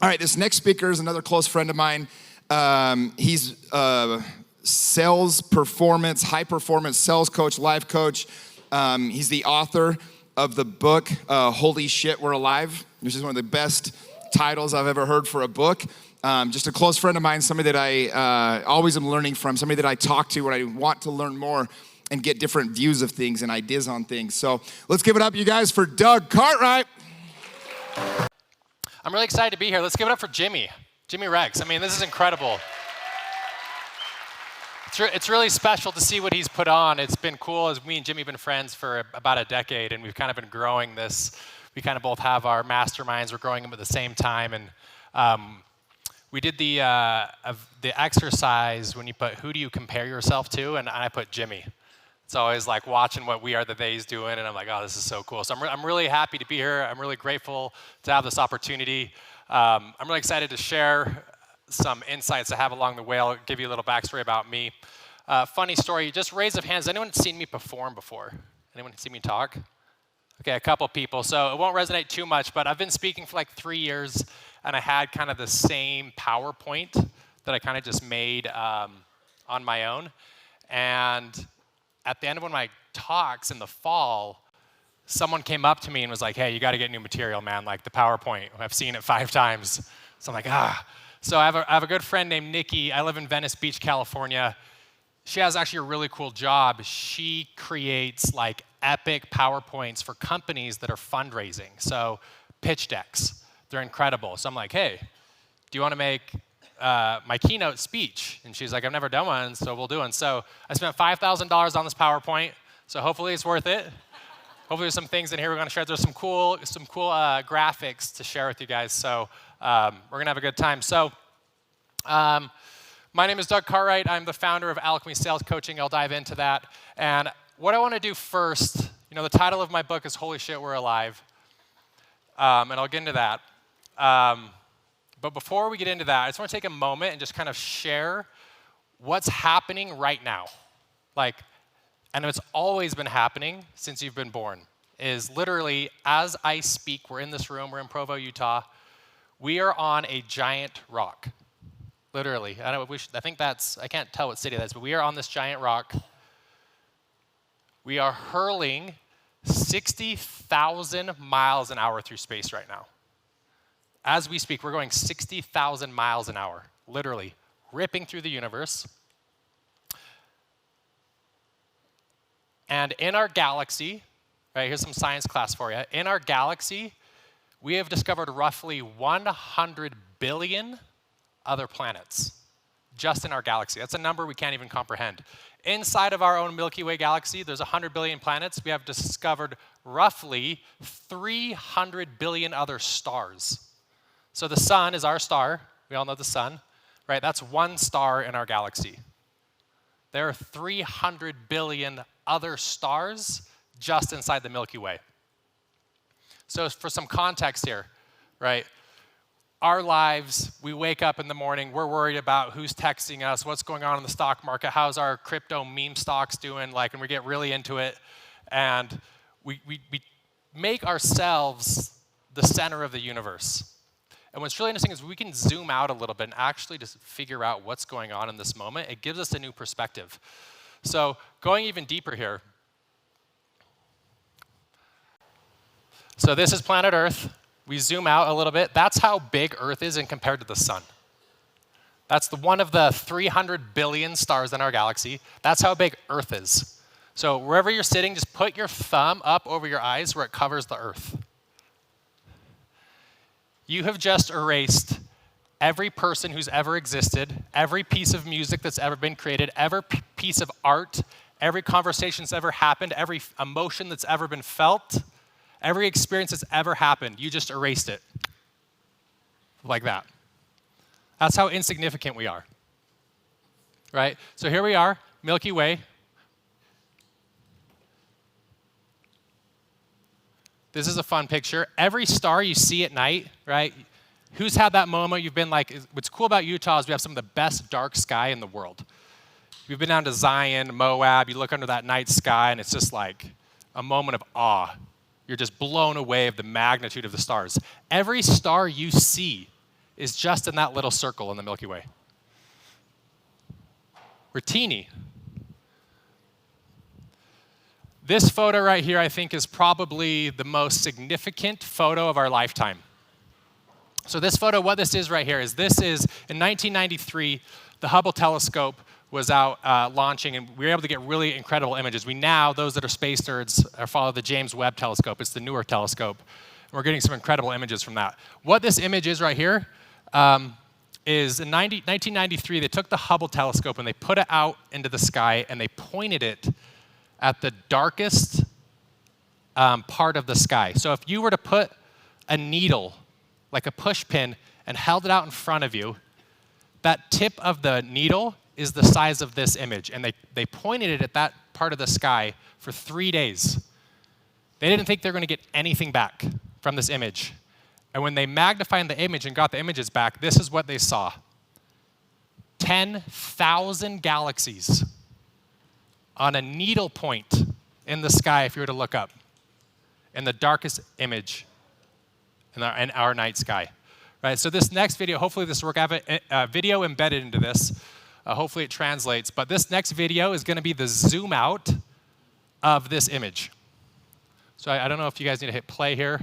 All right, this next speaker is another close friend of mine. He's sales performance, high performance sales coach, life coach. He's the author of the book, Holy Shit, We're Alive, which is one of the best titles I've ever heard for a book. Just a close friend of mine, somebody that I always am learning from, somebody that I talk to when I want to learn more and get different views of things and ideas on things. So let's give it up, you guys, for Doug Cartwright. I'm really excited to be here. Let's give it up for Jimmy Rex. I mean, this is incredible. It's really special to see what he's put on. It's been cool as me and Jimmy have been friends for about a decade, and we've kind of been growing this. We kind of both have our masterminds. We're growing them at the same time, and we did the exercise when you put who do you compare yourself to, and I put Jimmy. It's always like watching what We Are the They's doing, and I'm like, oh, this is so cool. So I'm really happy to be here. I'm really grateful to have this opportunity. I'm really excited to share some insights I have along the way. I'll give you a little backstory about me. Funny story, just raise of hands. Has anyone seen me perform before? Anyone seen me talk? Okay, a couple people. So it won't resonate too much, but I've been speaking for like 3 years, and I had kind of the same PowerPoint that I kind of just made on my own. And at the end of one of my talks in the fall, someone came up to me and was like, hey, you got to get new material, man, like the PowerPoint. I've seen it 5 times. So I'm like, ah. So I have a good friend named Nikki. I live in Venice Beach, California. She has actually a really cool job. She creates like epic PowerPoints for companies that are fundraising. So pitch decks, they're incredible. So I'm like, hey, do you want to make my keynote speech? And she's like, I've never done one, so we'll do one. So I spent $5,000 on this PowerPoint, so hopefully it's worth it. Hopefully there's some things in here we're going to share. There's some cool graphics to share with you guys, so we're going to have a good time. So my name is Doug Cartwright. I'm the founder of Alchemy Sales Coaching. I'll dive into that. And what I want to do first, the title of my book is Holy Shit, We're Alive, and I'll get into that. But before we get into that, I just want to take a moment and just kind of share what's happening right now. And it's always been happening since you've been born, is literally as I speak, we're in this room, we're in Provo, Utah, we are on a giant rock, literally. I can't tell what city that is, but we are on this giant rock. We are hurling 60,000 miles an hour through space right now. As we speak, we're going 60,000 miles an hour, literally, ripping through the universe. And in our galaxy, right, here's some science class for you. In our galaxy, we have discovered roughly 100 billion other planets just in our galaxy. That's a number we can't even comprehend. Inside of our own Milky Way galaxy, there's 100 billion planets. We have discovered roughly 300 billion other stars. So the sun is our star. We all know the sun, right? That's one star in our galaxy. There are 300 billion other stars just inside the Milky Way. So for some context here, right? Our lives, we wake up in the morning, we're worried about who's texting us, what's going on in the stock market, how's our crypto meme stocks doing, and we get really into it. And we make ourselves the center of the universe. And what's really interesting is we can zoom out a little bit and actually just figure out what's going on in this moment. It gives us a new perspective. So going even deeper here. So this is planet Earth. We zoom out a little bit. That's how big Earth is in compared to the sun. That's one of the 300 billion stars in our galaxy. That's how big Earth is. So wherever you're sitting, just put your thumb up over your eyes where it covers the Earth. You have just erased every person who's ever existed, every piece of music that's ever been created, every piece of art, every conversation that's ever happened, every emotion that's ever been felt, every experience that's ever happened. You just erased it. Like that. That's how insignificant we are. Right? So here we are, Milky Way. This is a fun picture. Every star you see at night, right? Who's had that moment you've been like, what's cool about Utah is we have some of the best dark sky in the world. You've been down to Zion, Moab, you look under that night sky and it's just like a moment of awe. You're just blown away of the magnitude of the stars. Every star you see is just in that little circle in the Milky Way. We're teeny. This photo right here, I think, is probably the most significant photo of our lifetime. So this photo, what this is right here, is in 1993, the Hubble telescope was out launching, and we were able to get really incredible images. We now, those that are space nerds, follow the James Webb telescope. It's the newer telescope. And we're getting some incredible images from that. What this image is right here is in 1993, they took the Hubble telescope and they put it out into the sky and they pointed it at the darkest part of the sky. So if you were to put a needle, like a push pin, and held it out in front of you, that tip of the needle is the size of this image. And they pointed it at that part of the sky for 3 days. They didn't think they were going to get anything back from this image. And when they magnified the image and got the images back, this is what they saw. 10,000 galaxies on a needle point in the sky if you were to look up, in the darkest image in our night sky. Right, so this next video, hopefully this will work. I have a video embedded into this. Hopefully it translates. But this next video is going to be the zoom out of this image. So I don't know if you guys need to hit play here.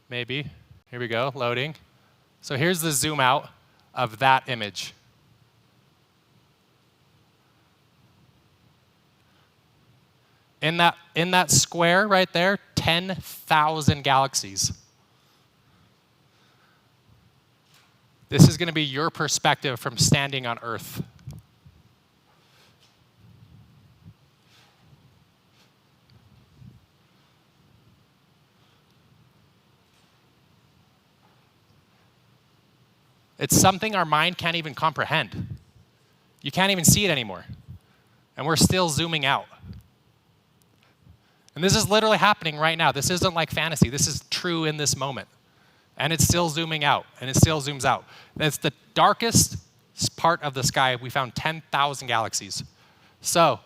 Maybe. Here we go, loading. So here's the zoom out of that image. In that square right there, 10,000 galaxies. This is going to be your perspective from standing on Earth. It's something our mind can't even comprehend. You can't even see it anymore. And we're still zooming out. And this is literally happening right now. This isn't like fantasy. This is true in this moment. And it's still zooming out, and it still zooms out. It's the darkest part of the sky. We found 10,000 galaxies. So,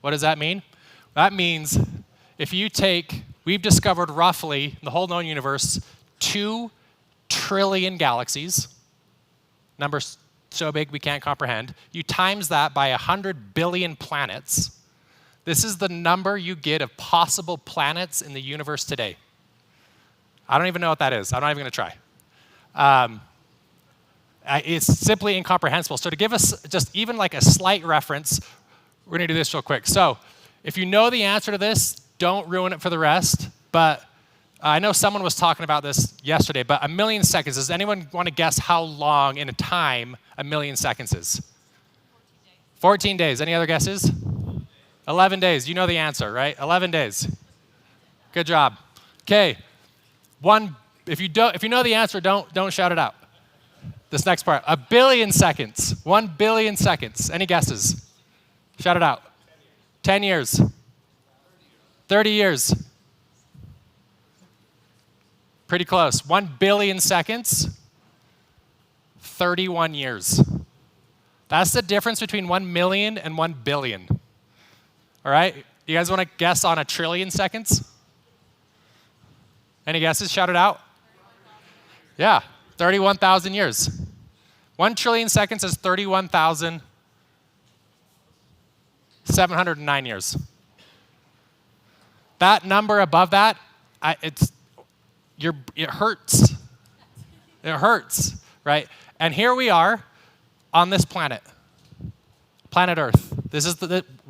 what does that mean? That means if you we've discovered roughly, in the whole known universe, 2 trillion galaxies. Number so big we can't comprehend. You times that by 100 billion planets. This is the number you get of possible planets in the universe today. I don't even know what that is. I'm not even going to try. It's simply incomprehensible. So to give us just even like a slight reference, we're going to do this real quick. So if you know the answer to this, don't ruin it for the rest. But I know someone was talking about this yesterday, but 1 million seconds. Does anyone want to guess how long in a time 1 million seconds is? 14 days. Any other guesses? 11 days. You know the answer, right? 11 days. Good job. Okay. If you know the answer, don't shout it out. This next part. 1 billion seconds. 1 billion seconds. Any guesses? Shout it out. 10 years. 30 years. Pretty close. 1 billion seconds. 31 years. That's the difference between 1 million and 1 billion. All right? You guys want to guess on 1 trillion seconds? Any guesses? Shout it out. Yeah, 31,000 years. 1 trillion seconds is 31,709 years. That number above that, it hurts. It hurts, right? And here we are on this planet Earth. This is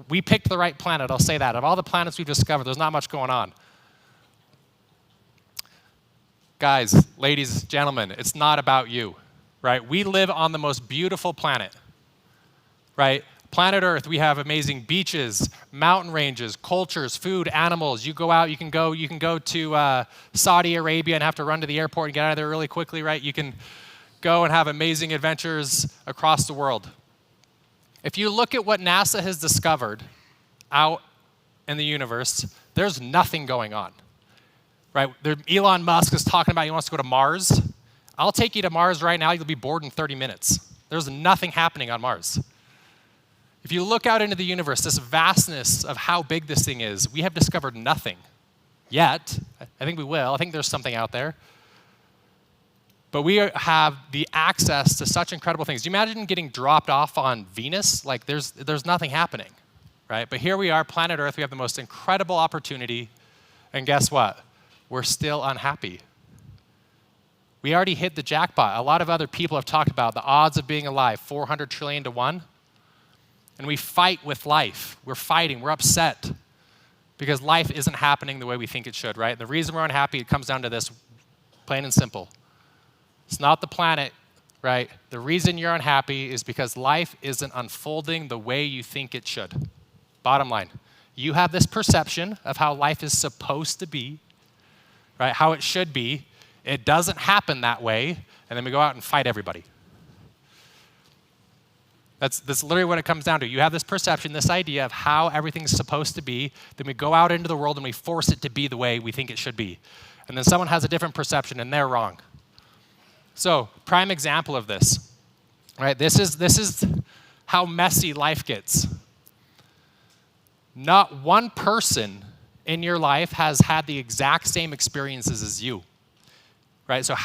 we picked the right planet, I'll say that. Of all the planets we've discovered, there's not much going on. Guys, ladies, gentlemen, it's not about you, right? We live on the most beautiful planet, right? Planet Earth, we have amazing beaches, mountain ranges, cultures, food, animals. You go out, you can go to Saudi Arabia and have to run to the airport and get out of there really quickly, right? You can go and have amazing adventures across the world. If you look at what NASA has discovered out in the universe, there's nothing going on. Right? Elon Musk is talking about he wants to go to Mars. I'll take you to Mars right now. You'll be bored in 30 minutes. There's nothing happening on Mars. If you look out into the universe, this vastness of how big this thing is, we have discovered nothing. yet. I think we will. I think there's something out there. But we have the access to such incredible things. Do you imagine getting dropped off on Venus? Like there's nothing happening, right? But here we are, planet Earth. We have the most incredible opportunity. And guess what? We're still unhappy. We already hit the jackpot. A lot of other people have talked about the odds of being alive, 400 trillion to 1. And we fight with life. We're fighting. We're upset because life isn't happening the way we think it should, right? The reason we're unhappy, it comes down to this, plain and simple. It's not the planet, right? The reason you're unhappy is because life isn't unfolding the way you think it should. Bottom line, you have this perception of how life is supposed to be, right? How it should be. It doesn't happen that way, and then we go out and fight everybody. That's literally what it comes down to. You have this perception, this idea of how everything's supposed to be, then we go out into the world and we force it to be the way we think it should be. And then someone has a different perception and they're wrong. So, prime example of this, right? This is how messy life gets. Not one person in your life has had the exact same experiences as you. Right, so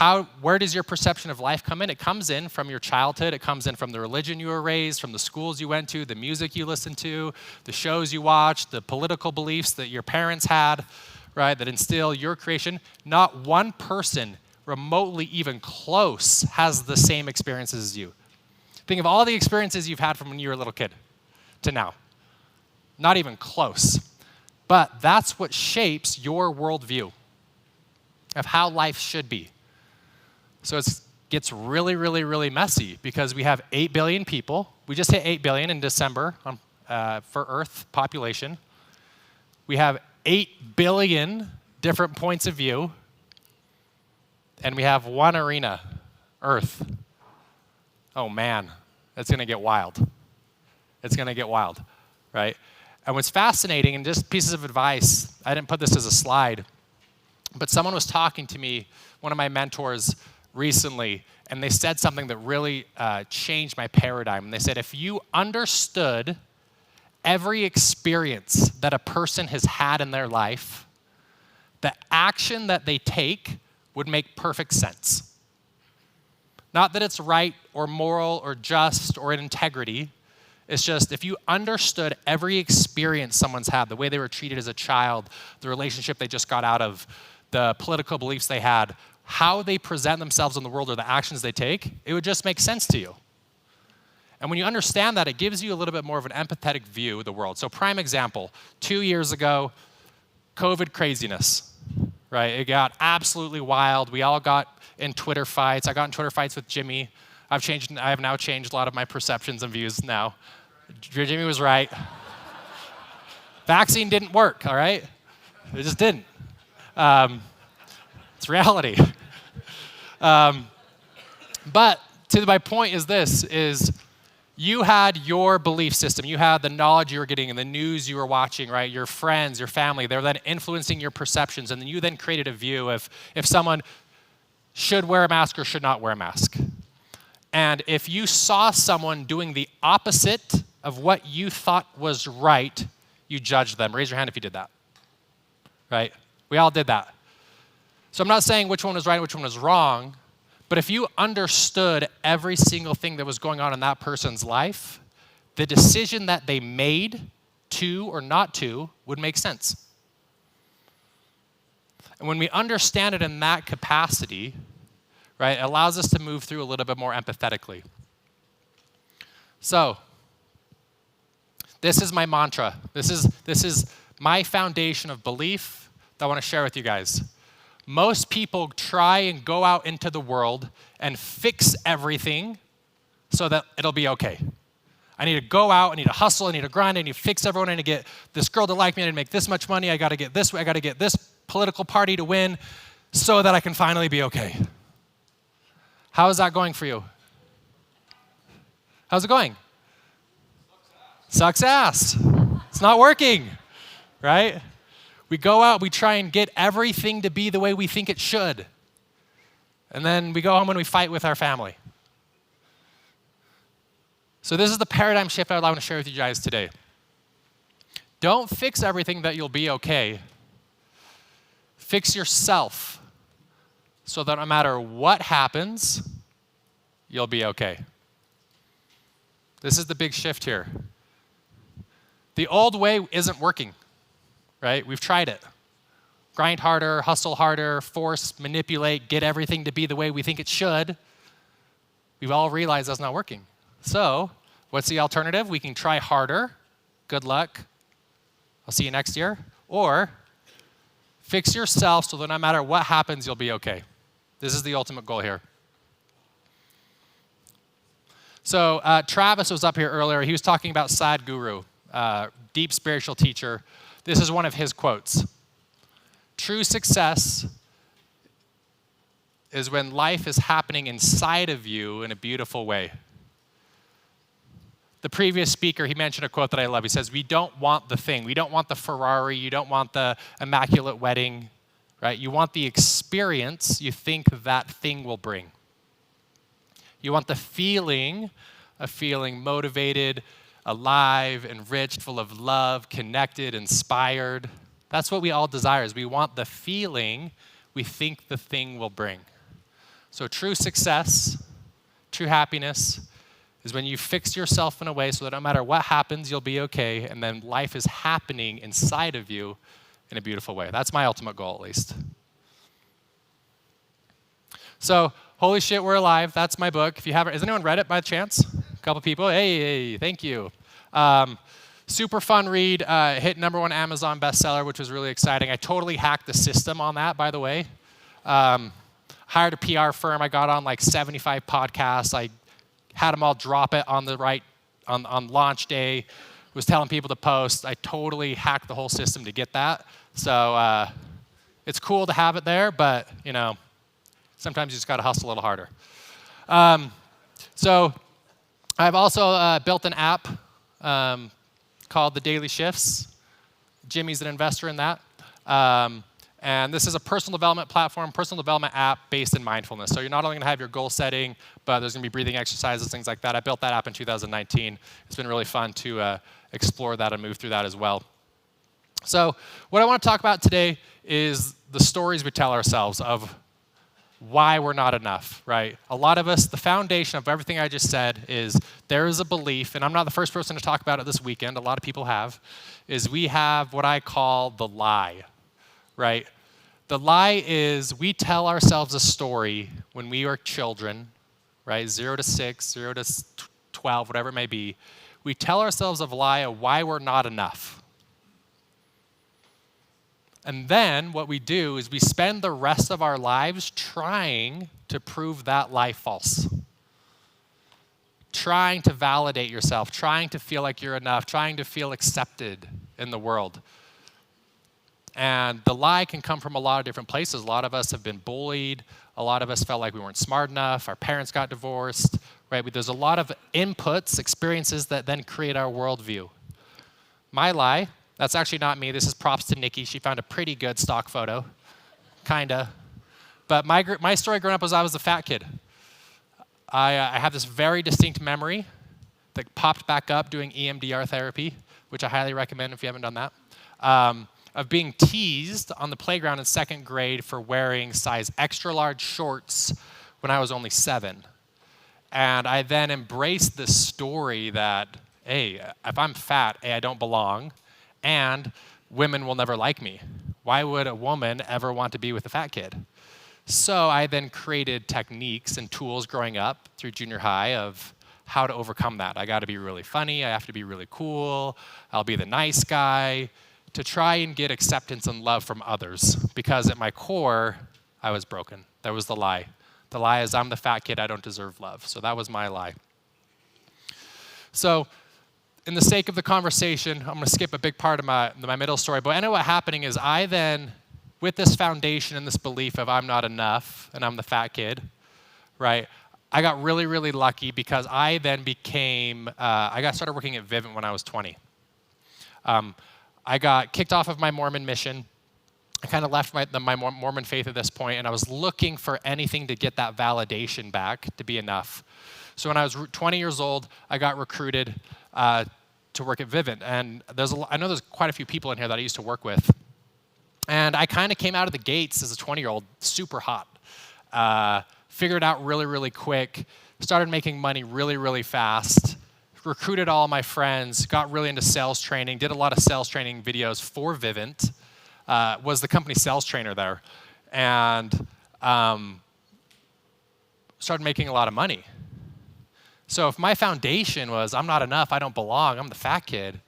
where does your perception of life come in? It comes in from your childhood. It comes in from the religion you were raised, from the schools you went to, the music you listened to, the shows you watched, the political beliefs that your parents had, right, that instill your creation. Not one person remotely even close has the same experiences as you. Think of all the experiences you've had from when you were a little kid to now. Not even close. But that's what shapes your worldview of how life should be. So it gets really, really, really messy because we have 8 billion people. We just hit 8 billion in December for Earth population. We have 8 billion different points of view, and we have one arena, Earth. Oh man, it's gonna get wild. It's gonna get wild, right? And what's fascinating, and just pieces of advice, I didn't put this as a slide, but someone was talking to me, one of my mentors recently, and they said something that really changed my paradigm. And they said, if you understood every experience that a person has had in their life, the action that they take would make perfect sense. Not that it's right or moral or just or in integrity. It's just if you understood every experience someone's had, the way they were treated as a child, the relationship they just got out of, the political beliefs they had, how they present themselves in the world or the actions they take, it would just make sense to you. And when you understand that, it gives you a little bit more of an empathetic view of the world. So prime example, 2 years ago, COVID craziness, right? It got absolutely wild. We all got in Twitter fights. I got in Twitter fights with Jimmy. I have now changed a lot of my perceptions and views now. Jimmy was right. Vaccine didn't work, all right? It just didn't. It's reality. But to my point is this, is you had your belief system, you had the knowledge you were getting and the news you were watching, right? Your friends, your family, they were then influencing your perceptions, and then you then created a view of if someone should wear a mask or should not wear a mask. And if you saw someone doing the opposite of what you thought was right, you judged them. Raise your hand if you did that, right? We all did that. So I'm not saying which one was right and which one was wrong, but if you understood every single thing that was going on in that person's life, the decision that they made to or not to would make sense. And when we understand it in that capacity, right, it allows us to move through a little bit more empathetically. So, this is my mantra. This is my foundation of belief that I want to share with you guys. Most people try and go out into the world and fix everything so that it'll be okay. I need to go out, I need to hustle, I need to grind, I need to fix everyone, I need to get this girl to like me, I need to make this much money, I gotta get this political party to win so that I can finally be okay. How is that going for you? How's it going? Sucks ass. It's not working, right? We go out, we try and get everything to be the way we think it should. And then we go home and we fight with our family. So this is the paradigm shift I want to share with you guys today. Don't fix everything that you'll be okay. Fix yourself so that no matter what happens, you'll be okay. This is the big shift here. The old way isn't working, right? We've tried it. Grind harder, hustle harder, force, manipulate, get everything to be the way we think it should. We've all realized that's not working. So, what's the alternative? We can try harder. Good luck. I'll see you next year. Or, fix yourself so that no matter what happens, you'll be okay. This is the ultimate goal here. So, Travis was up here earlier. He was talking about Sadhguru, deep spiritual teacher. This is one of his quotes. True success is when life is happening inside of you in a beautiful way. The previous speaker, he mentioned a quote that I love. He says, we don't want the thing. We don't want the Ferrari. You don't want the immaculate wedding, right? You want the experience you think that thing will bring. You want the feeling of feeling motivated, alive, enriched, full of love, connected, inspired. That's what we all desire, is we want the feeling we think the thing will bring. So true success, true happiness, is when you fix yourself in a way so that no matter what happens, you'll be okay, and then life is happening inside of you in a beautiful way. That's my ultimate goal, at least. So, holy shit, we're alive. That's my book. If you haven't, has anyone read it by chance? A couple people. Hey, thank you. Super fun read. Hit #1 Amazon bestseller, which was really exciting. I totally hacked the system on that, by the way. Hired a PR firm. I got on like 75 podcasts. I had them all drop it on on launch day. Was telling people to post. I totally hacked the whole system to get that. So it's cool to have it there, but sometimes you just got to hustle a little harder. So I've also built an app called The Daily Shifts. Jimmy's an investor in that. And this is a personal development platform, personal development app based in mindfulness. So you're not only going to have your goal setting, but there's going to be breathing exercises, things like that. I built that app in 2019. It's been really fun to explore that and move through that as well. So what I want to talk about today is the stories we tell ourselves of why we're not enough, right? A lot of us, the foundation of everything I just said is there is a belief, and I'm not the first person to talk about it this weekend, a lot of people have, is we have what I call the lie, right? The lie is we tell ourselves a story when we are children, right? 0 to 6, 0 to 12, whatever it may be. We tell ourselves a lie of why we're not enough. And then what we do is we spend the rest of our lives trying to prove that lie false. Trying to validate yourself, trying to feel like you're enough, trying to feel accepted in the world. And the lie can come from a lot of different places. A lot of us have been bullied. A lot of us felt like we weren't smart enough. Our parents got divorced, right? There's a lot of inputs, experiences that then create our worldview. My lie, that's actually not me. This is props to Nikki. She found a pretty good stock photo, kinda. But my story growing up was I was a fat kid. I have this very distinct memory that popped back up doing EMDR therapy, which I highly recommend if you haven't done that, of being teased on the playground in 2nd grade for wearing size extra large shorts when I was only 7. And I then embraced this story that, hey, if I'm fat, I don't belong. And women will never like me. Why would a woman ever want to be with a fat kid? So I then created techniques and tools growing up through junior high of how to overcome that. I got to be really funny. I have to be really cool. I'll be the nice guy to try and get acceptance and love from others. Because at my core, I was broken. That was the lie. The lie is I'm the fat kid. I don't deserve love. So that was my lie. So in the sake of the conversation, I'm going to skip a big part of my middle story. But I know what happening is I then, with this foundation and this belief of I'm not enough and I'm the fat kid, right? I got really, really lucky because I then started working at Vivint when I was 20. I got kicked off of my Mormon mission. I kind of left my Mormon faith at this point, and I was looking for anything to get that validation back to be enough. So when I was 20 years old, I got recruited to work at Vivint. And I know there's quite a few people in here that I used to work with. And I kind of came out of the gates as a 20-year-old super hot. Figured it out really, really quick, started making money really, really fast, recruited all my friends, got really into sales training, did a lot of sales training videos for Vivint, was the company sales trainer there, and started making a lot of money. So if my foundation was, I'm not enough, I don't belong, I'm the fat kid,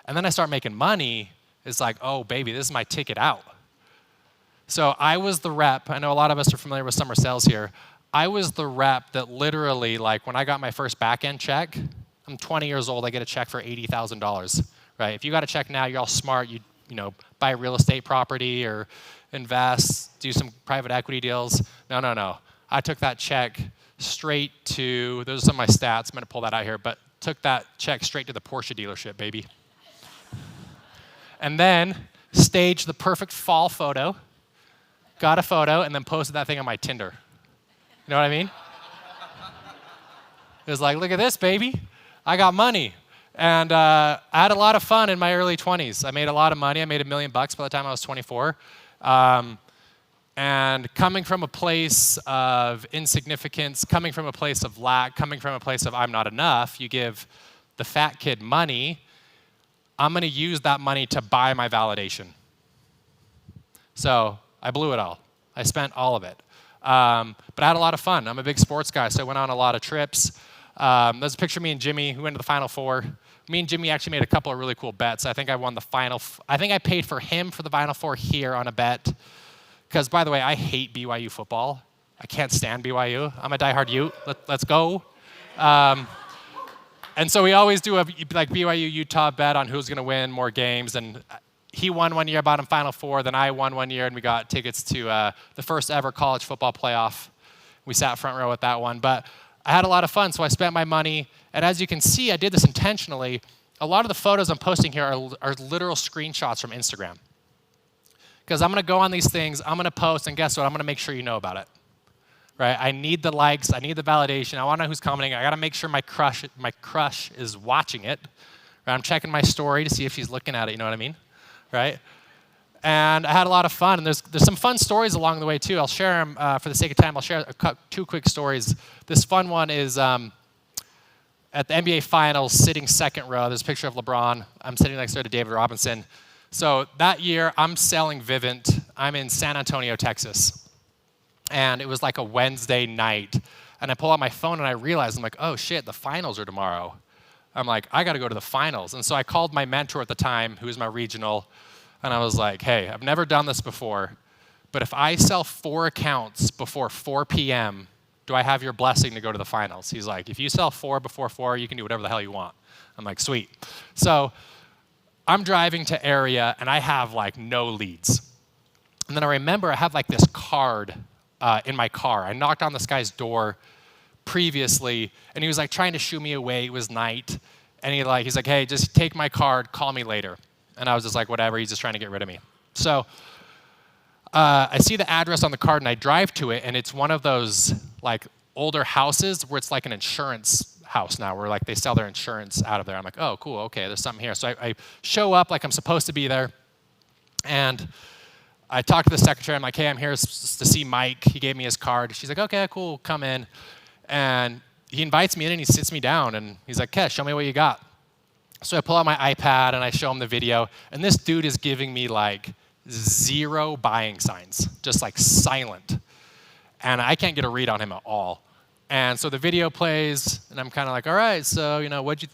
and then I start making money, it's like, oh, baby, this is my ticket out. So I was the rep. I know a lot of us are familiar with summer sales here. I was the rep that literally, like, when I got my first back-end check, I'm 20 years old, I get a check for $80,000, right? If you got a check now, you're all smart, you buy real estate property or invest, do some private equity deals. No. I took that check straight to, those are some of my stats, I'm gonna pull that out here, but took that check straight to the Porsche dealership, baby. And then staged the perfect fall photo, got a photo, and then posted that thing on my Tinder. You know what I mean? It was like, look at this, baby. I got money. And I had a lot of fun in my early 20s. I made a lot of money. I made $1 million by the time I was 24. And coming from a place of insignificance, coming from a place of lack, coming from a place of I'm not enough, you give the fat kid money, I'm going to use that money to buy my validation. So I blew it all. I spent all of it. But I had a lot of fun. I'm a big sports guy, so I went on a lot of trips. There's a picture of me and Jimmy who went to the Final Four. Me and Jimmy actually made a couple of really cool bets. I think I won the I think I paid for him for the Final Four here on a bet. Because, by the way, I hate BYU football. I can't stand BYU. I'm a diehard Ute. Let's go. And so we always do a BYU Utah bet on who's going to win more games. And he won one year, I bought him Final Four. Then I won one year, and we got tickets to the first ever college football playoff. We sat front row with that one. But I had a lot of fun, so I spent my money. And as you can see, I did this intentionally. A lot of the photos I'm posting here are literal screenshots from Instagram. Because I'm going to go on these things, I'm going to post, and guess what? I'm going to make sure you know about it. Right? I need the likes, I need the validation, I want to know who's commenting. I got to make sure my crush is watching it. Right? I'm checking my story to see if she's looking at it, you know what I mean? Right? And I had a lot of fun, and there's some fun stories along the way too. I'll share them for the sake of time. I'll share two quick stories. This fun one is at the NBA Finals, sitting second row. There's a picture of LeBron. I'm sitting next door to David Robinson. So that year, I'm selling Vivint. I'm in San Antonio, Texas. And it was like a Wednesday night. And I pull out my phone and I realize, I'm like, oh shit, the finals are tomorrow. I'm like, I gotta go to the finals. And so I called my mentor at the time, who was my regional, and I was like, hey, I've never done this before, but if I sell 4 accounts before 4 p.m., do I have your blessing to go to the finals? He's like, if you sell 4 before 4, you can do whatever the hell you want. I'm like, sweet. So I'm driving to area, and I have like no leads. And then I remember I have like this card in my car. I knocked on this guy's door previously, and he was like trying to shoo me away. It was night, and he's like, hey, just take my card, call me later. And I was just like, whatever, he's just trying to get rid of me. So I see the address on the card, and I drive to it, and it's one of those like older houses where it's like an insurance house now, where like they sell their insurance out of there. I'm like, oh, cool, okay, there's something here. So I show up like I'm supposed to be there, and I talk to the secretary. I'm like, hey, I'm here to see Mike. He gave me his card. She's like, okay, cool, come in. And he invites me in, and he sits me down, and he's like, Kesh, show me what you got. So I pull out my iPad, and I show him the video, and this dude is giving me like 0 buying signs, just like silent. And I can't get a read on him at all. And so the video plays, and I'm kind of like, all right, so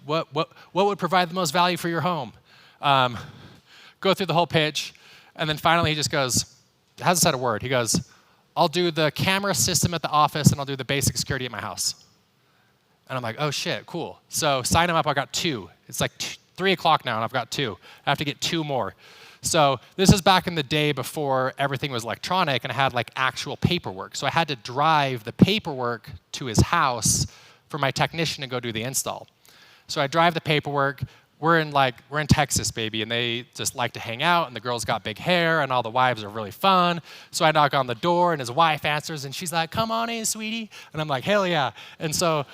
what would provide the most value for your home? Go through the whole pitch, and then finally he just goes, hasn't said a word. He goes, I'll do the camera system at the office, and I'll do the basic security at my house. And I'm like, oh shit, cool. So sign him up, I got 2. It's like 3 o'clock now, and I've got 2. I have to get 2 more. So this is back in the day before everything was electronic, and I had like actual paperwork. So I had to drive the paperwork to his house for my technician to go do the install. So I drive the paperwork. We're in Texas, baby, and they just like to hang out, and the girls got big hair, and all the wives are really fun. So I knock on the door, and his wife answers, and she's like, come on in, sweetie. And I'm like, hell yeah. And so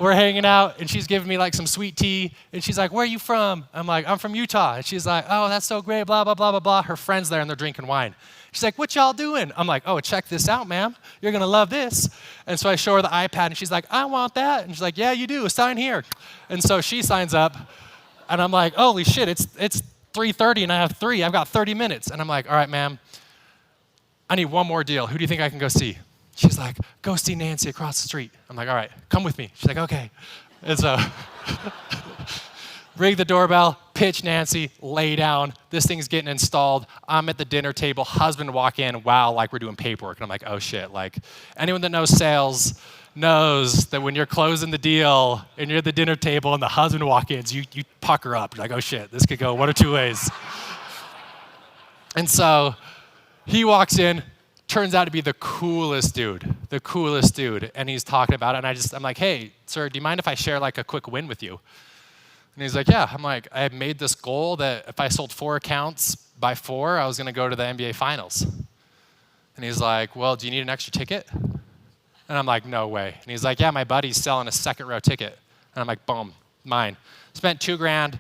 we're hanging out, and she's giving me like some sweet tea, and she's like, where are you from? I'm like, I'm from Utah. And she's like, oh, that's so great, blah, blah, blah, blah, blah. Her friend's there, and they're drinking wine. She's like, what y'all doing? I'm like, oh, check this out, ma'am. You're going to love this. And so I show her the iPad, and she's like, I want that. And she's like, yeah, you do. Sign here. And so she signs up, and I'm like, holy shit, it's 3:30, and I have 3. I've got 30 minutes. And I'm like, all right, ma'am, I need one more deal. Who do you think I can go see? She's like, go see Nancy across the street. I'm like, all right, come with me. She's like, okay. And so ring the doorbell, pitch Nancy, lay down. This thing's getting installed. I'm at the dinner table. Husband walk in. Wow, like we're doing paperwork. And I'm like, oh shit. Like anyone that knows sales knows that when you're closing the deal and you're at the dinner table and the husband walk in, you pucker up. You're like, oh shit, this could go one or two ways. And so he walks in, turns out to be the coolest dude. And he's talking about it. And I'm like, hey, sir, do you mind if I share like a quick win with you? And he's like, yeah. I'm like, I made this goal that if I sold 4 accounts by 4, I was going to go to the NBA Finals. And he's like, well, do you need an extra ticket? And I'm like, no way. And he's like, yeah, my buddy's selling a second row ticket. And I'm like, boom, mine. Spent $2,000,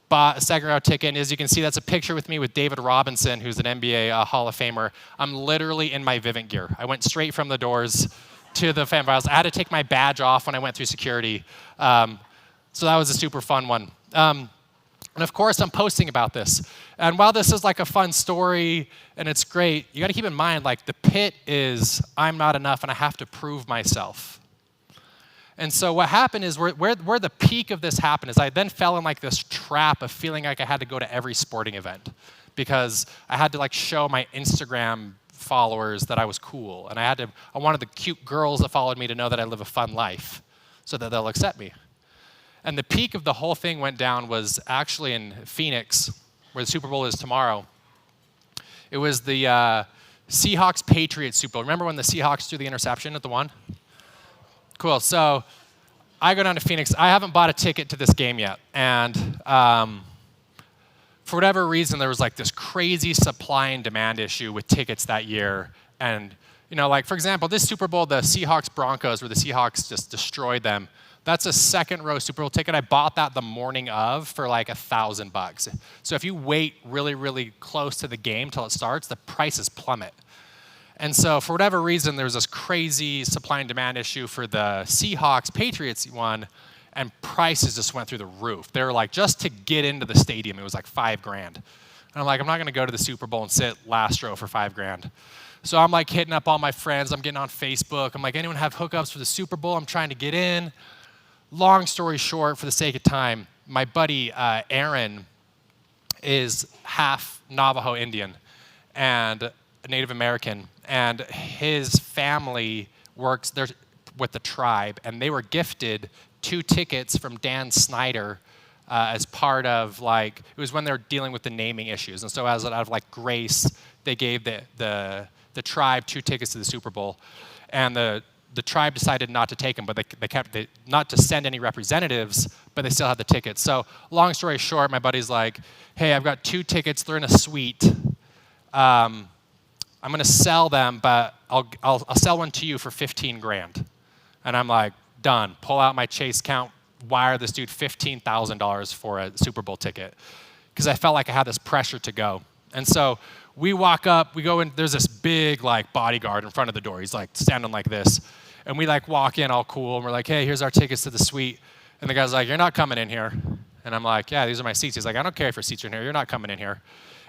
bought a second row ticket. And as you can see, that's a picture with me with David Robinson, who's an NBA Hall of Famer. I'm literally in my Vivint gear. I went straight from the doors to the fan files. I had to take my badge off when I went through security. So that was a super fun one. And of course, I'm posting about this. And while this is like a fun story and it's great, you got to keep in mind, like the pit is I'm not enough and I have to prove myself. And so what happened is where the peak of this happened is I then fell in like this trap of feeling like I had to go to every sporting event because I had to like show my Instagram followers that I was cool. And I wanted the cute girls that followed me to know that I live a fun life so that they'll accept me. And the peak of the whole thing went down was actually in Phoenix, where the Super Bowl is tomorrow. It was the Seahawks-Patriots Super Bowl. Remember when the Seahawks threw the interception at the one? Cool. So I go down to Phoenix. I haven't bought a ticket to this game yet. And for whatever reason, there was like this crazy supply and demand issue with tickets that year. And, you know, like, for example, this Super Bowl, the Seahawks-Broncos, where the Seahawks just destroyed them, that's a second row Super Bowl ticket. I bought that the morning of for like $1,000. So if you wait really, really close to the game till it starts, the prices plummet. And so for whatever reason, there's this crazy supply and demand issue for the Seahawks-Patriots one, and prices just went through the roof. They were like, just to get into the stadium, it was like $5,000. And I'm like, I'm not gonna go to the Super Bowl and sit last row for $5,000. So I'm like hitting up all my friends. I'm getting on Facebook. I'm like, anyone have hookups for the Super Bowl? I'm trying to get in. Long story short, for the sake of time, my buddy Aaron is half Navajo Indian and Native American, and his family works there with the tribe, and they were gifted 2 tickets from Dan Snyder as part of like, it was when they were dealing with the naming issues, and so out of like grace, they gave the tribe 2 tickets to the Super Bowl, and the tribe decided not to take them, but they not to send any representatives, but they still had the tickets. So long story short, my buddy's like, hey, I've got 2 tickets. They're in a suite. I'm going to sell them, but I'll sell one to you for $15,000. And I'm like, done. Pull out my Chase account, wire this dude $15,000 for a Super Bowl ticket, because I felt like I had this pressure to go. And so we walk up, we go in, there's this big like bodyguard in front of the door. He's like standing like this. And we like walk in all cool, and we're like, hey, here's our tickets to the suite. And the guy's like, you're not coming in here. And I'm like, yeah, these are my seats. He's like, I don't care if your seats are in here. You're not coming in here.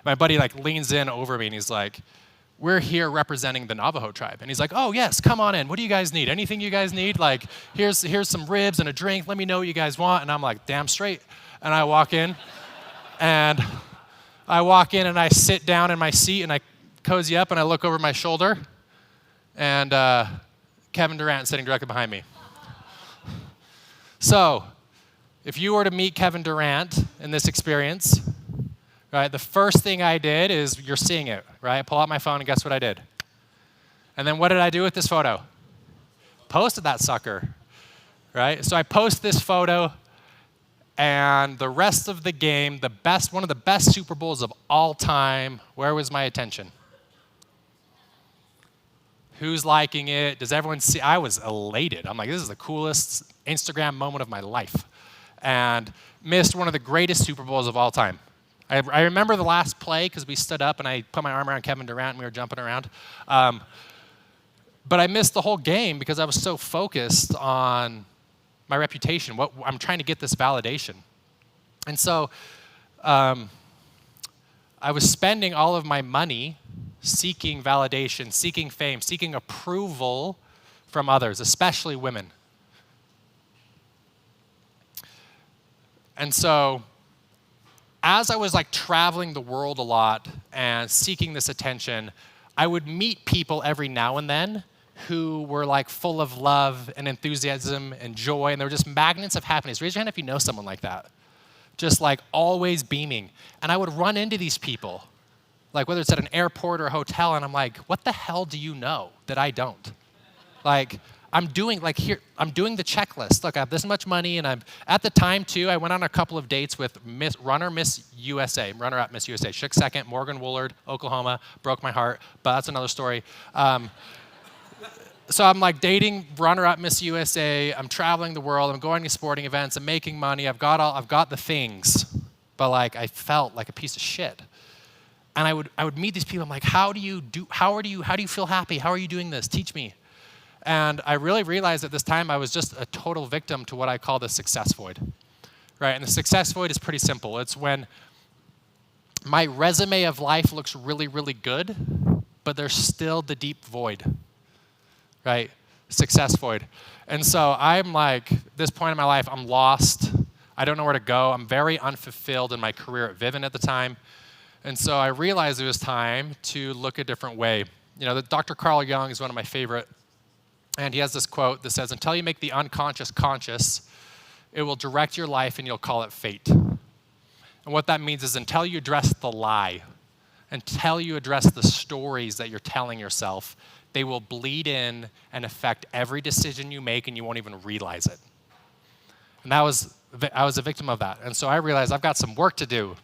My buddy like leans in over me, and he's like, we're here representing the Navajo tribe. And he's like, oh, yes, come on in. What do you guys need? Anything you guys need? Like, here's some ribs and a drink. Let me know what you guys want. And I'm like, damn straight. And I walk in, and I sit down in my seat, and I cozy up, and I look over my shoulder, and Kevin Durant sitting directly behind me. So, if you were to meet Kevin Durant in this experience, right, the first thing I did is, you're seeing it, right? I pull out my phone, and guess what I did? And then what did I do with this photo? Posted that sucker, right? So I post this photo, and the rest of the game, one of the best Super Bowls of all time, where was my attention? Who's liking it? Does everyone see? I was elated. I'm like, this is the coolest Instagram moment of my life. And missed one of the greatest Super Bowls of all time. I remember the last play because we stood up and I put my arm around Kevin Durant and we were jumping around. But I missed the whole game because I was so focused on my reputation. I'm trying to get this validation. And so I was spending all of my money seeking validation, seeking fame, seeking approval from others, especially women. And so as I was like traveling the world a lot and seeking this attention, I would meet people every now and then who were like full of love and enthusiasm and joy, and they were just magnets of happiness. Raise your hand if you know someone like that. Just like always beaming. And I would run into these people, like whether it's at an airport or a hotel, and I'm like, what the hell do you know that I don't? Like, I'm doing the checklist. Look, I have this much money, and I'm, at the time too, I went on a couple of dates with runner-up Miss USA. Shook second, Morgan Woolard, Oklahoma, broke my heart, but that's another story. So I'm like dating runner-up Miss USA. I'm traveling the world. I'm going to sporting events. I'm making money. I've got the things, but like I felt like a piece of shit. And I would meet these people. I'm like, how do you feel happy? How are you doing this? Teach me. And I really realized at this time I was just a total victim to what I call the success void, right? And the success void is pretty simple. It's when my resume of life looks really, really good, but there's still the deep void, right? Success void. And so I'm like, this point in my life, I'm lost. I don't know where to go. I'm very unfulfilled in my career at Vivint at the time. And so I realized it was time to look a different way. You know, Dr. Carl Jung is one of my favorite. And he has this quote that says, until you make the unconscious conscious, it will direct your life and you'll call it fate. And what that means is until you address the lie, until you address the stories that you're telling yourself, they will bleed in and affect every decision you make and you won't even realize it. And I was a victim of that. And so I realized I've got some work to do.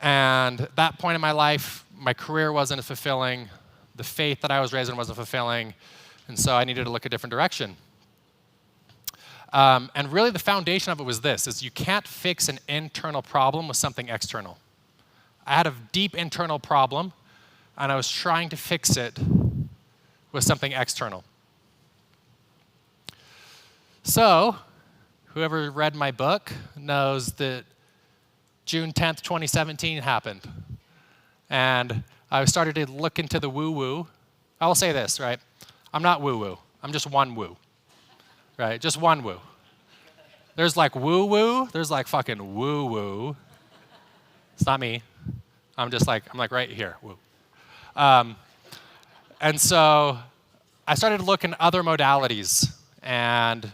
And at that point in my life, my career wasn't as fulfilling. The faith that I was raised in wasn't fulfilling. And so I needed to look a different direction. And really the foundation of it was this, is you can't fix an internal problem with something external. I had a deep internal problem, and I was trying to fix it with something external. So, whoever read my book knows that June 10th, 2017 happened. And I started to look into the woo-woo. I will say this, right? I'm not woo-woo. I'm just one woo, right? Just one woo. There's like woo-woo. There's like fucking woo-woo. It's not me. I'm like right here, woo. And so I started to look in other modalities, and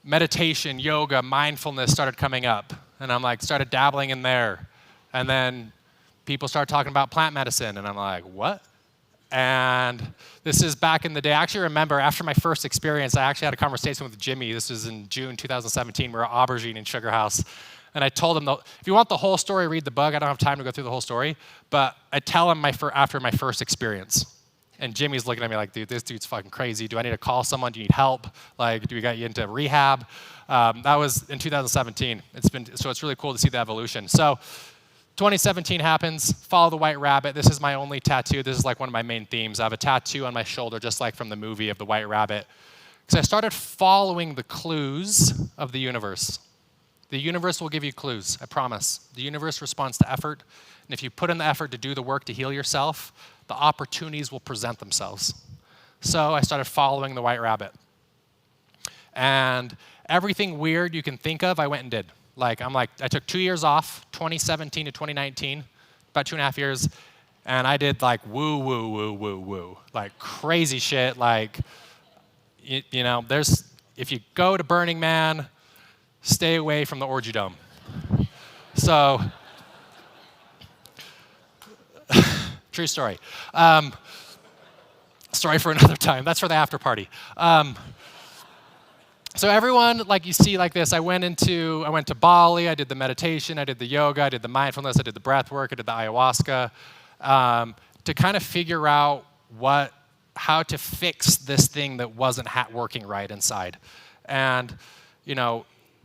meditation, yoga, mindfulness started coming up. And I'm like, started dabbling in there. And then people started talking about plant medicine, and I'm like, what? And this is back in the day. I actually remember after my first experience, I actually had a conversation with Jimmy. This was in June 2017. We were at Aubergine in Sugar House. And I told him, if you want the whole story, read the book. I don't have time to go through the whole story. But I tell him after my first experience. And Jimmy's looking at me like, dude, this dude's fucking crazy. Do I need to call someone? Do you need help? Like, do we got you into rehab? That was in 2017. So it's really cool to see the evolution. So 2017 happens, follow the white rabbit. This is my only tattoo. This is like one of my main themes. I have a tattoo on my shoulder, just like from the movie of the white rabbit. Because I started following the clues of the universe. The universe will give you clues, I promise. The universe responds to effort. And if you put in the effort to do the work to heal yourself, the opportunities will present themselves. So I started following the white rabbit. And everything weird you can think of, I went and did. I took 2 years off, 2017 to 2019, about 2.5 years, and I did like woo, woo, woo, woo, woo, like crazy shit. Like, you know, if you go to Burning Man, stay away from the Orgy Dome. So, true story. Story for another time. That's for the after party. So everyone, like you see like this, I went to Bali, I did the meditation, I did the yoga, I did the mindfulness, I did the breath work, I did the ayahuasca, to kind of figure out how to fix this thing that wasn't working right inside. And,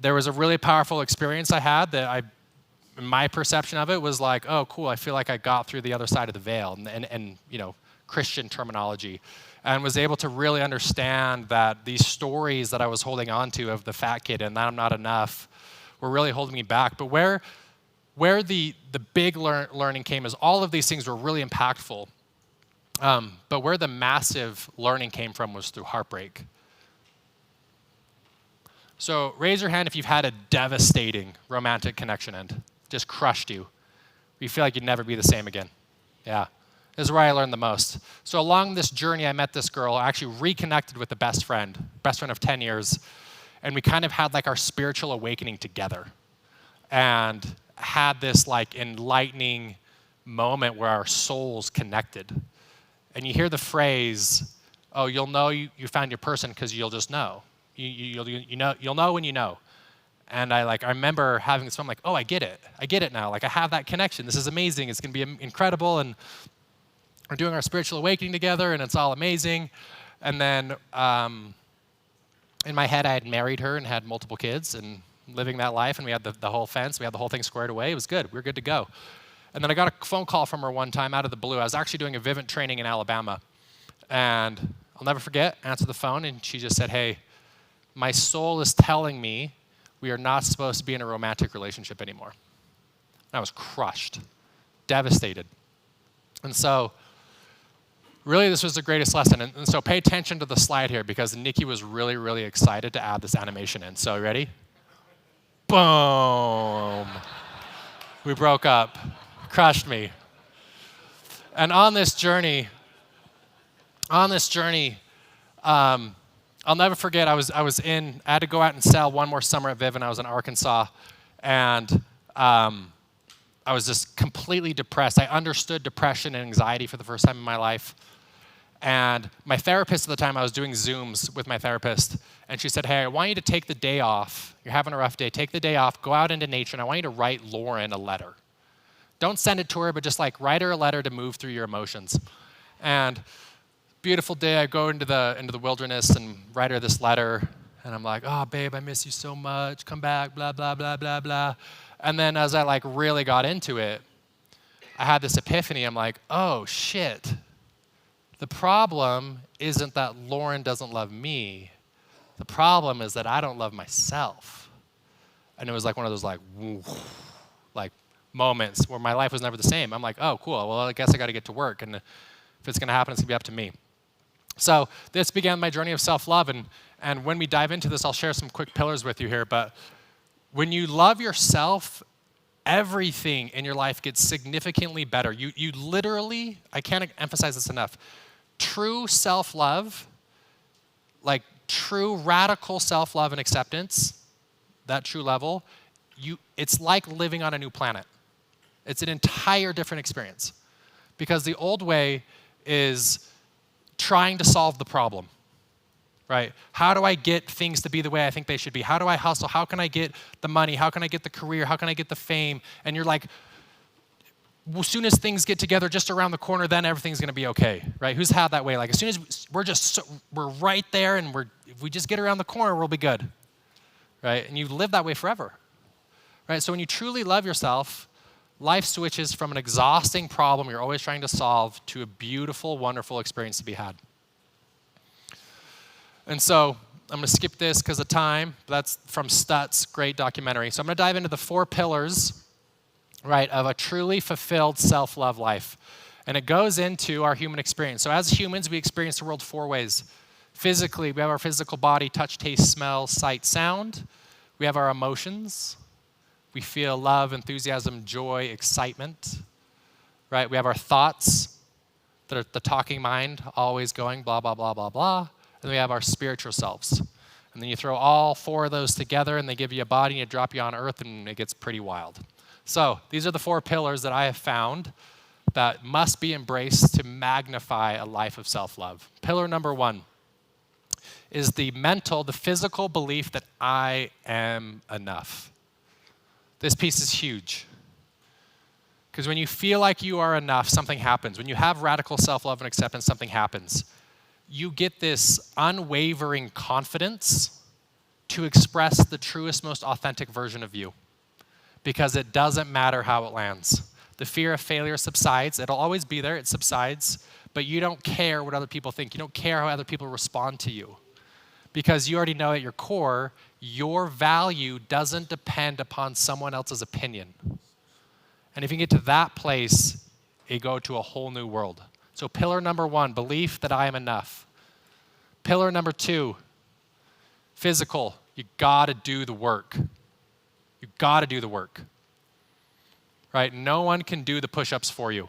there was a really powerful experience I had that my perception of it was like, oh, cool, I feel like I got through the other side of the veil and Christian terminology, and was able to really understand that these stories that I was holding on to of the fat kid and that I'm not enough were really holding me back. But where the big learning came is all of these things were really impactful, but where the massive learning came from was through heartbreak. So raise your hand if you've had a devastating romantic connection end, just crushed you. You feel like you'd never be the same again. Yeah, this is where I learned the most. So along this journey, I met this girl, I actually reconnected with a best friend of 10 years, and we kind of had like our spiritual awakening together and had this like enlightening moment where our souls connected. And you hear the phrase, oh, you'll know you found your person because you'll just know. You'll know when you know. And I remember having this moment like, oh, I get it now. Like I have that connection. This is amazing. It's going to be incredible. And we're doing our spiritual awakening together, and it's all amazing. And then in my head, I had married her and had multiple kids and living that life. And we had the whole fence. We had the whole thing squared away. It was good. We were good to go. And then I got a phone call from her one time out of the blue. I was actually doing a Vivint training in Alabama. And I'll never forget, answered the phone, and she just said, hey, my soul is telling me we are not supposed to be in a romantic relationship anymore. And I was crushed, devastated. And so really this was the greatest lesson. And so pay attention to the slide here because Nikki was really, really excited to add this animation in. So ready? Boom. We broke up. Crushed me. And on this journey, I'll never forget, I had to go out and sell one more summer at Viv, and I was in Arkansas, and I was just completely depressed. I understood depression and anxiety for the first time in my life. And my therapist at the time, I was doing Zooms with my therapist, and she said, hey, I want you to take the day off. You're having a rough day. Take the day off, go out into nature, and I want you to write Lauren a letter. Don't send it to her, but just like write her a letter to move through your emotions. And beautiful day, I go into the wilderness and write her this letter, and I'm like, oh, babe, I miss you so much. Come back, blah, blah, blah, blah, blah. And then as I really got into it, I had this epiphany. I'm like, oh, shit. The problem isn't that Lauren doesn't love me. The problem is that I don't love myself. And it was like one of those moments where my life was never the same. I'm like, oh, cool. Well, I guess I got to get to work. And if it's going to happen, it's going to be up to me. So this began my journey of self-love. And when we dive into this, I'll share some quick pillars with you here. But when you love yourself, everything in your life gets significantly better. You literally, I can't emphasize this enough, true self-love, like true radical self-love and acceptance, that true level, it's like living on a new planet. It's an entire different experience. Because the old way is trying to solve the problem, right? How do I get things to be the way I think they should be? How do I hustle? How can I get the money? How can I get the career? How can I get the fame? And you're like, well, as soon as things get together just around the corner, then everything's going to be okay, right? Who's had that way? Like as soon as we're right there, and if we just get around the corner, we'll be good, right? And you live that way forever, right? So when you truly love yourself, life switches from an exhausting problem you're always trying to solve to a beautiful, wonderful experience to be had. And so I'm going to skip this because of time. That's from Stut's great documentary. So I'm going to dive into the 4 pillars, right, of a truly fulfilled self-love life. And it goes into our human experience. So as humans, we experience the world 4 ways. Physically, we have our physical body, touch, taste, smell, sight, sound. We have our emotions. We feel love, enthusiasm, joy, excitement, right? We have our thoughts, that are the talking mind, always going blah, blah, blah, blah, blah. And we have our spiritual selves. And then you throw all 4 of those together, and they give you a body, and you drop you on earth, and it gets pretty wild. So these are the 4 pillars that I have found that must be embraced to magnify a life of self-love. Pillar number 1 is the physical belief that I am enough. This piece is huge. Because when you feel like you are enough, something happens. When you have radical self-love and acceptance, something happens. You get this unwavering confidence to express the truest, most authentic version of you. Because it doesn't matter how it lands. The fear of failure subsides. It'll always be there. It subsides. But you don't care what other people think. You don't care how other people respond to you. Because you already know at your core, your value doesn't depend upon someone else's opinion. And if you get to that place, you go to a whole new world. So pillar number 1, belief that I am enough. Pillar number 2, physical. You gotta do the work. You gotta do the work. Right? No one can do the push-ups for you.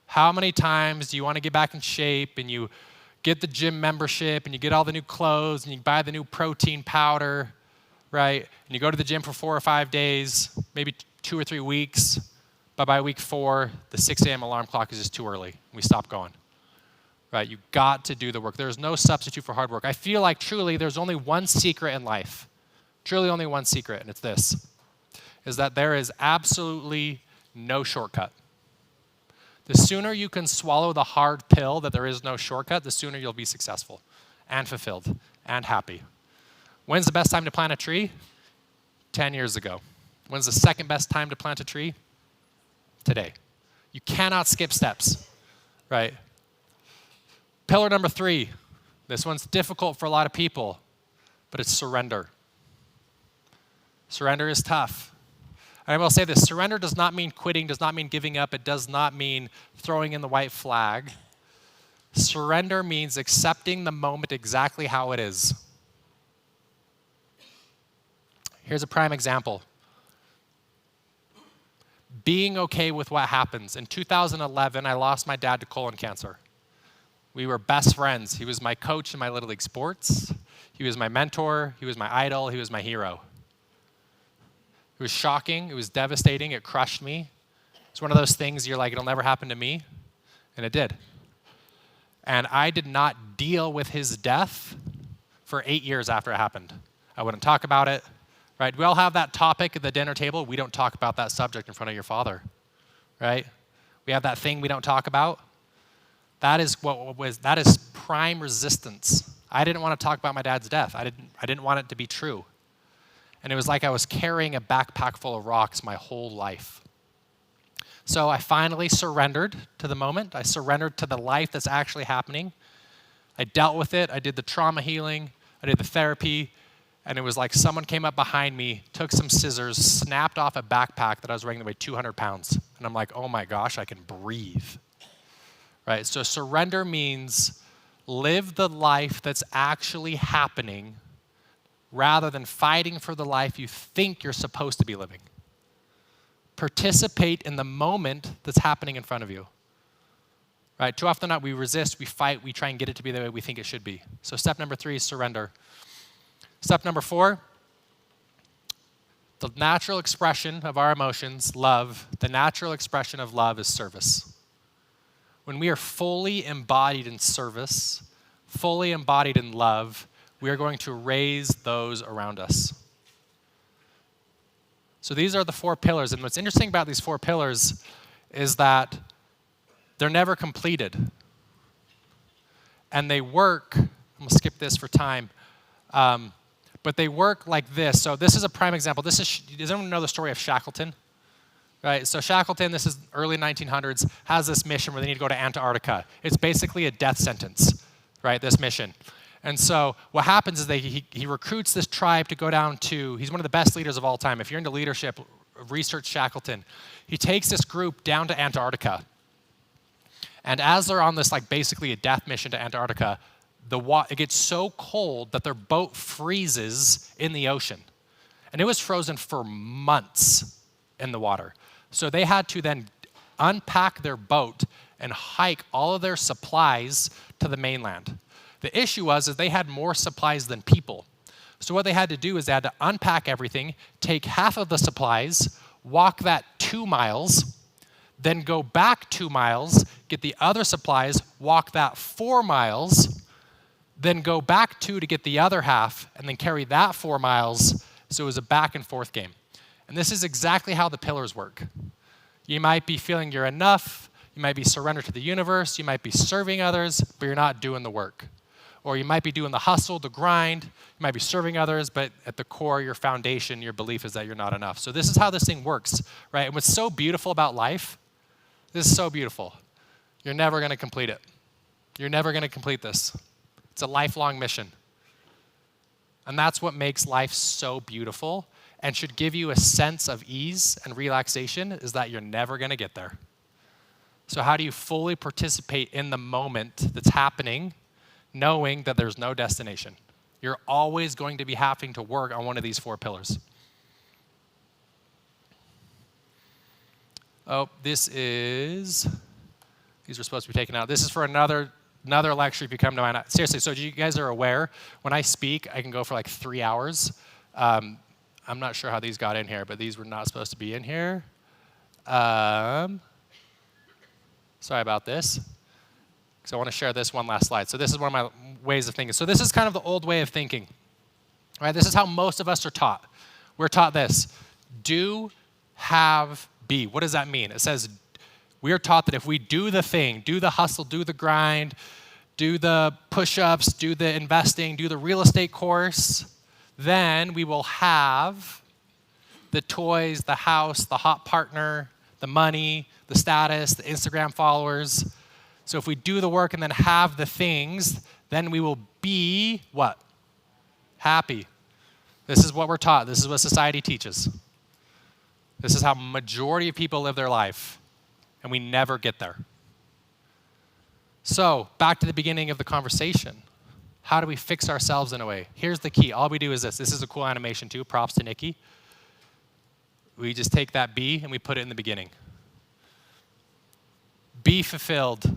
How many times do you want to get back in shape and you get the gym membership and you get all the new clothes and you buy the new protein powder, right? And you go to the gym for 4 or 5 days, maybe 2 or 3 weeks, but by week 4, the 6 a.m. alarm clock is just too early. We stop going, right? You got to do the work. There's no substitute for hard work. I feel like truly there's only one secret in life, truly only one secret, and it's this, is that there is absolutely no shortcut. The sooner you can swallow the hard pill that there is no shortcut, the sooner you'll be successful and fulfilled and happy. When's the best time to plant a tree? 10 years ago. When's the second best time to plant a tree? Today. You cannot skip steps, right? Pillar number 3. This one's difficult for a lot of people, but it's surrender. Surrender is tough. And I will say this, surrender does not mean quitting, does not mean giving up, it does not mean throwing in the white flag. Surrender means accepting the moment exactly how it is. Here's a prime example. Being okay with what happens. In 2011, I lost my dad to colon cancer. We were best friends. He was my coach in my Little League sports. He was my mentor. He was my idol. He was my hero. It was shocking. It was devastating. It crushed me. It's one of those things you're like, it'll never happen to me. And it did. And I did not deal with his death for 8 years after it happened. I wouldn't talk about it. Right? We all have that topic at the dinner table. We don't talk about that subject in front of your father. Right? We have that thing we don't talk about. That is prime resistance. I didn't want to talk about my dad's death. I didn't want it to be true. And it was like I was carrying a backpack full of rocks my whole life. So I finally surrendered to the moment. I surrendered to the life that's actually happening. I dealt with it. I did the trauma healing. I did the therapy. And it was like someone came up behind me, took some scissors, snapped off a backpack that I was wearing that weighed 200 pounds. And I'm like, oh my gosh, I can breathe. Right? So surrender means live the life that's actually happening rather than fighting for the life you think you're supposed to be living. Participate in the moment that's happening in front of you. Right? Too often not, we resist, we fight, we try and get it to be the way we think it should be. So step number 3 is surrender. Step number 4, the natural expression of our emotions, love, the natural expression of love is service. When we are fully embodied in service, fully embodied in love, we are going to raise those around us. So these are the 4 pillars. And what's interesting about these 4 pillars is that they're never completed. And they work, I'm going to skip this for time, but they work like this. So this is a prime example. Does anyone know the story of Shackleton? Right, so Shackleton, this is early 1900s, has this mission where they need to go to Antarctica. It's basically a death sentence, right, this mission. And so what happens is he recruits this tribe to go down to, he's one of the best leaders of all time. If you're into leadership, research Shackleton. He takes this group down to Antarctica. And as they're on this, like basically a death mission to Antarctica, it gets so cold that their boat freezes in the ocean. And it was frozen for months in the water. So they had to then unpack their boat and hike all of their supplies to the mainland. The issue was they had more supplies than people. So what they had to do is they had to unpack everything, take half of the supplies, walk that 2 miles, then go back 2 miles, get the other supplies, walk that 4 miles, then go back 2 to get the other half, and then carry that 4 miles. So it was a back and forth game. And this is exactly how the pillars work. You might be feeling you're enough. You might be surrendered to the universe. You might be serving others, but you're not doing the work. Or you might be doing the hustle, the grind. You might be serving others, but at the core, your foundation, your belief is that you're not enough. So this is how this thing works, right? And what's so beautiful about life, this is so beautiful. You're never going to complete it. You're never going to complete this. It's a lifelong mission. And that's what makes life so beautiful and should give you a sense of ease and relaxation, is that you're never going to get there. So how do you fully participate in the moment that's happening, knowing that there's no destination? You're always going to be having to work on one of these 4 pillars. Oh, these are supposed to be taken out. This is for another lecture if you come to mine. Seriously, so you guys are aware, when I speak, I can go for like 3 hours. I'm not sure how these got in here, but these were not supposed to be in here. Sorry about this. Because I want to share this one last slide. So this is one of my ways of thinking. So this is kind of the old way of thinking. Right? This is how most of us are taught. We're taught this: do, have, be. What does that mean? It says we are taught that if we do the thing, do the hustle, do the grind, do the push-ups, do the investing, do the real estate course, then we will have the toys, the house, the hot partner, the money, the status, the Instagram followers. So if we do the work and then have the things, then we will be what? Happy. This is what we're taught. This is what society teaches. This is how majority of people live their life, and we never get there. So back to the beginning of the conversation. How do we fix ourselves in a way? Here's the key. All we do is this. This is a cool animation too. Props to Nikki. We just take that be and we put it in the beginning. Be fulfilled.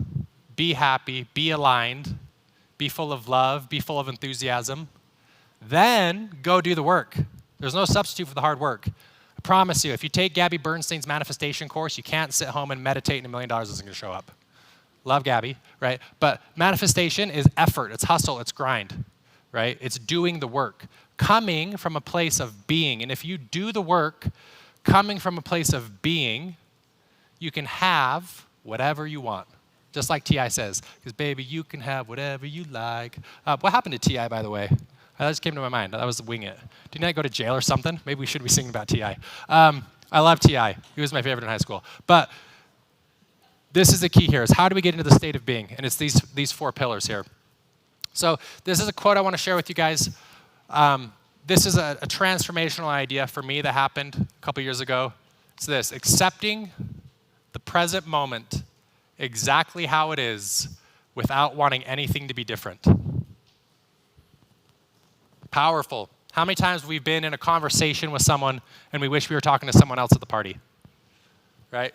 Be happy. Be aligned. Be full of love. Be full of enthusiasm. Then go do the work. There's no substitute for the hard work. I promise you, if you take Gabby Bernstein's manifestation course, you can't sit home and meditate and $1 million isn't going to show up. Love Gabby, right? But manifestation is effort, it's hustle, it's grind, right? It's doing the work, coming from a place of being. And if you do the work, coming from a place of being, you can have whatever you want. Just like T.I. says, because baby, you can have whatever you like. What happened to T.I., by the way? That just came to my mind. That was Wing It. Didn't I go to jail or something? Maybe we should be singing about T.I. I love T.I. He was my favorite in high school. But this is the key here, is how do we get into the state of being? And it's these 4 pillars here. So this is a quote I want to share with you guys. This is a transformational idea for me that happened a couple years ago. It's this: accepting the present moment exactly how it is without wanting anything to be different. Powerful. How many times have we been in a conversation with someone and we wish we were talking to someone else at the party? Right?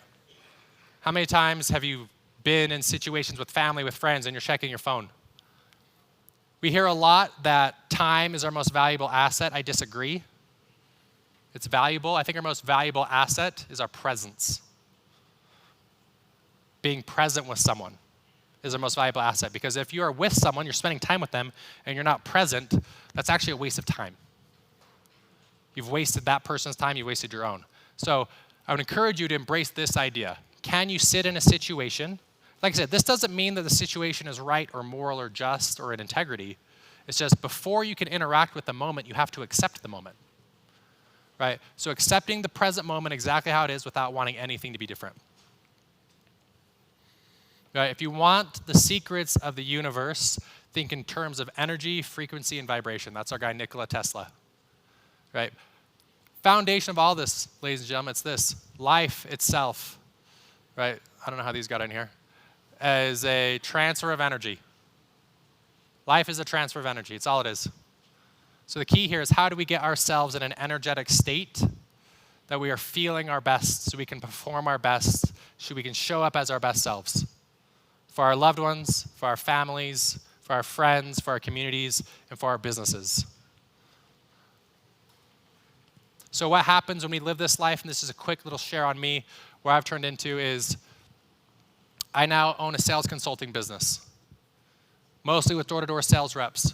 How many times have you been in situations with family, with friends, and you're checking your phone? We hear a lot that time is our most valuable asset. I disagree. It's valuable. I think our most valuable asset is our presence. Being present with someone is our most valuable asset, because if you are with someone, you're spending time with them, and you're not present, that's actually a waste of time. You've wasted that person's time, you wasted your own. So I would encourage you to embrace this idea. Can you sit in a situation? Like I said, this doesn't mean that the situation is right or moral or just or in integrity. It's just before you can interact with the moment, you have to accept the moment. Right? So accepting the present moment exactly how it is without wanting anything to be different. Right? If you want the secrets of the universe, think in terms of energy, frequency, and vibration. That's our guy, Nikola Tesla. Right? Foundation of all this, ladies and gentlemen, it's this: life itself. Right? I don't know how these got in here. Is a transfer of energy. Life is a transfer of energy. It's all it is. So the key here is, how do we get ourselves in an energetic state that we are feeling our best, so we can perform our best, so we can show up as our best selves for our loved ones, for our families, for our friends, for our communities, and for our businesses. So what happens when we live this life, and this is a quick little share on me, where I've turned into is, I now own a sales consulting business, mostly with door-to-door sales reps,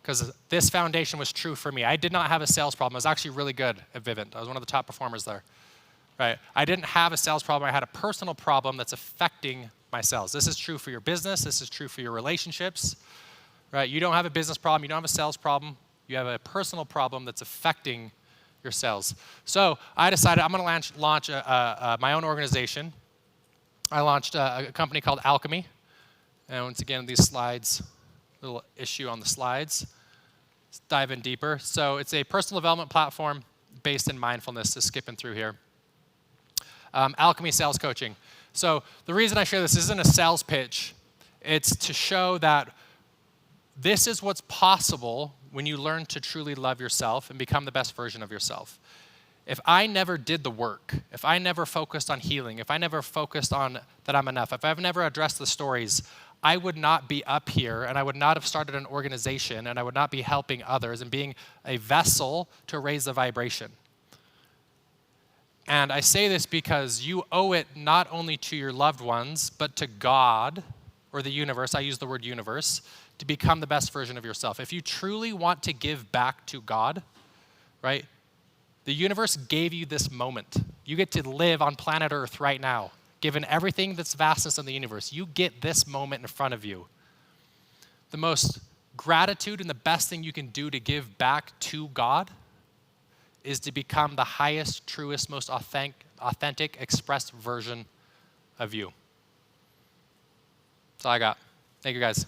because this foundation was true for me. I did not have a sales problem. I was actually really good at Vivint. I was one of the top performers there. right? I didn't have a sales problem. I had a personal problem that's affecting my sales. This is true for your business. This is true for your relationships, right? You don't have a business problem. You don't have a sales problem. You have a personal problem that's affecting your sales. So I decided I'm going to launch my own organization. I launched a company called Alchemy. And once again, these slides, little issue on the slides. Let's dive in deeper. So it's a personal development platform based in mindfulness, just skipping through here. Alchemy Sales Coaching. So the reason I share this isn't a sales pitch. It's to show that this is what's possible when you learn to truly love yourself and become the best version of yourself. If I never did the work, if I never focused on healing, if I never focused on that I'm enough, if I've never addressed the stories, I would not be up here, and I would not have started an organization, and I would not be helping others and being a vessel to raise the vibration. And I say this because you owe it not only to your loved ones, but to God or the universe, I use the word universe, to become the best version of yourself. If you truly want to give back to God, right, the universe gave you this moment. You get to live on planet Earth right now. Given everything that's vastness in the universe, you get this moment in front of you. The most gratitude and the best thing you can do to give back to God is to become the highest, truest, most authentic, expressed version of you. That's all I got. Thank you, guys.